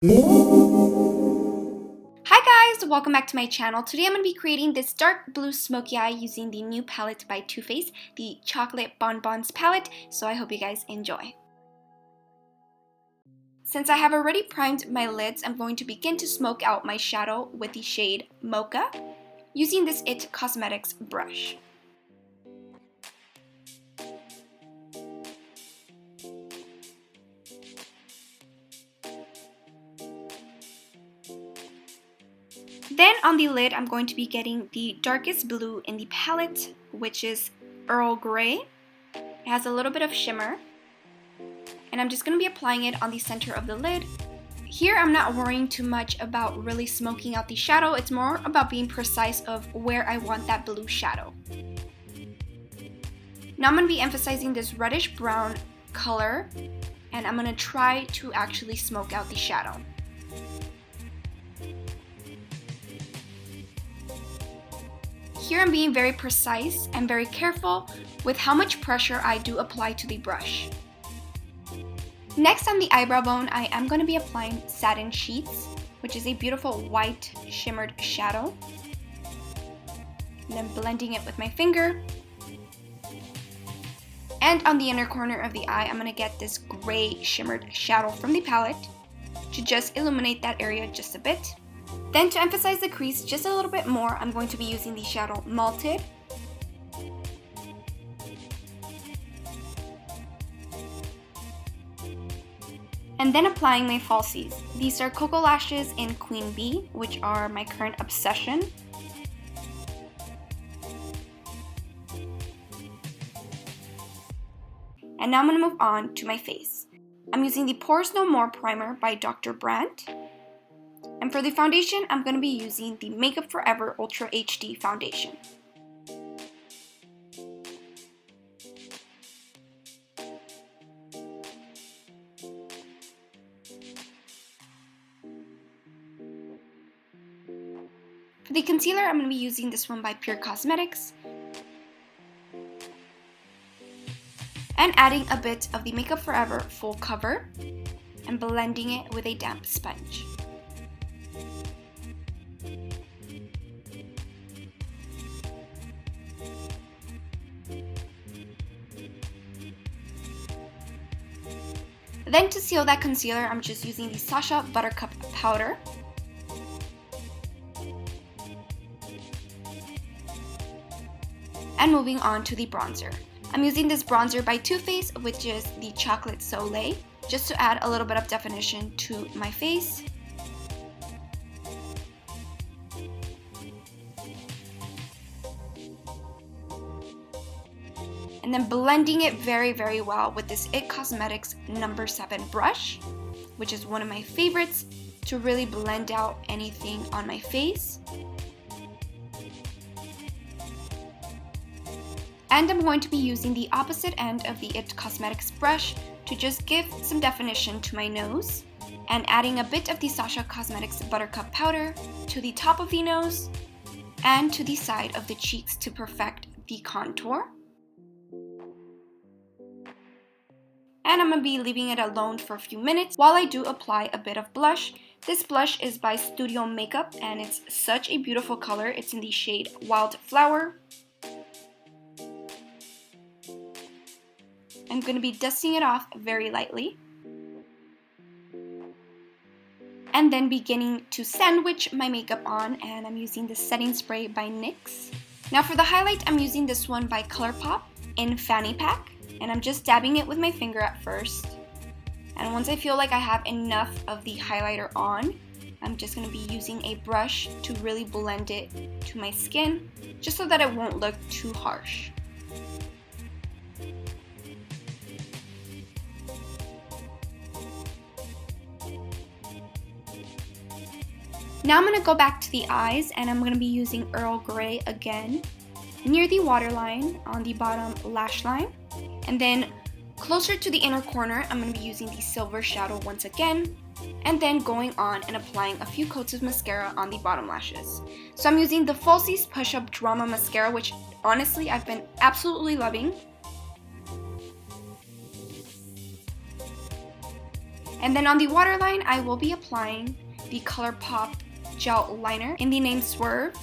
Hi guys, welcome back to my channel. Today I'm going to be creating this dark blue smoky eye using the new palette by Too Faced, the Chocolate Bonbons palette, so I hope you guys enjoy. Since I have already primed my lids, I'm going to begin to smoke out my shadow with the shade Mocha using this It Cosmetics brush. Then on the lid, I'm going to be getting the darkest blue in the palette, which is Earl Grey. It has a little bit of shimmer. And I'm just going to be applying it on the center of the lid. Here I'm not worrying too much about really smoking out the shadow. It's more about being precise of where I want that blue shadow. Now I'm going to be emphasizing this reddish brown color, and I'm going to try to actually smoke out the shadow. Here I'm being very precise and very careful with how much pressure I do apply to the brush. Next, on the eyebrow bone, I am going to be applying Satin Sheets, which is a beautiful white shimmered shadow. And then blending it with my finger. And on the inner corner of the eye, I'm going to get this gray shimmered shadow from the palette to just illuminate that area just a bit. Then to emphasize the crease just a little bit more, I'm going to be using the shadow Malted. And then applying my falsies. These are Cocoa Lashes in Queen Bee, which are my current obsession. And now I'm going to move on to my face. I'm using the Pores No More Primer by Dr. Brandt. And for the foundation, I'm going to be using the Makeup Forever Ultra HD foundation. For the concealer, I'm going to be using this one by Pure Cosmetics. And adding a bit of the Makeup Forever Full Cover and blending it with a damp sponge. Then to seal that concealer, I'm just using the SACHA Buttercup Powder. And moving on to the bronzer. I'm using this bronzer by Too Faced, which is the Chocolate Soleil, just to add a little bit of definition to my face. And then blending it very well with this It Cosmetics No. 7 brush, which is one of my favorites to really blend out anything on my face. And I'm going to be using the opposite end of the It Cosmetics brush to just give some definition to my nose, and adding a bit of the SACHA Cosmetics Buttercup Powder to the top of the nose and to the side of the cheeks to perfect the contour. And I'm going to be leaving it alone for a few minutes while I do apply a bit of blush. This blush is by Studio Makeup and it's such a beautiful color. It's in the shade Wildflower. I'm going to be dusting it off very lightly. And then beginning to sandwich my makeup on, and I'm using the setting spray by NYX. Now for the highlight, I'm using this one by ColourPop in Fanny Pack. And I'm just dabbing it with my finger at first. And once I feel like I have enough of the highlighter on, I'm just going to be using a brush to really blend it to my skin, just so that it won't look too harsh. Now I'm going to go back to the eyes, and I'm going to be using Earl Grey again, near the waterline on the bottom lash line. And then closer to the inner corner, I'm going to be using the silver shadow once again, and then going on and applying a few coats of mascara on the bottom lashes. So I'm using the Falsies Push Up Drama Mascara, which honestly I've been absolutely loving. And then on the waterline, I will be applying the ColourPop gel liner in the name Swerve.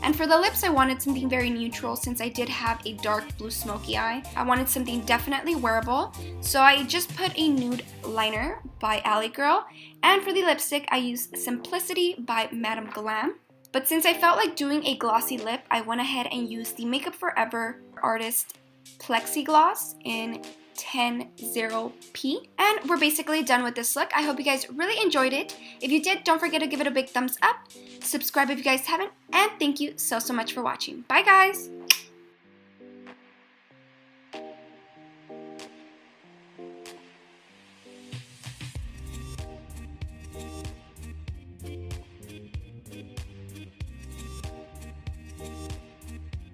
And for the lips, I wanted something very neutral since I did have a dark blue smoky eye. I wanted something definitely wearable, so I just put a nude liner by Alley Girl. And for the lipstick, I used Simplicity by Madame Glam. But since I felt like doing a glossy lip, I went ahead and used the Makeup Forever Artist Plexi Gloss in 100P. And we're basically done with this look. I hope you guys really enjoyed it. If you did, don't forget to give it a big thumbs up. Subscribe if you guys haven't. And thank you so much for watching. Bye guys!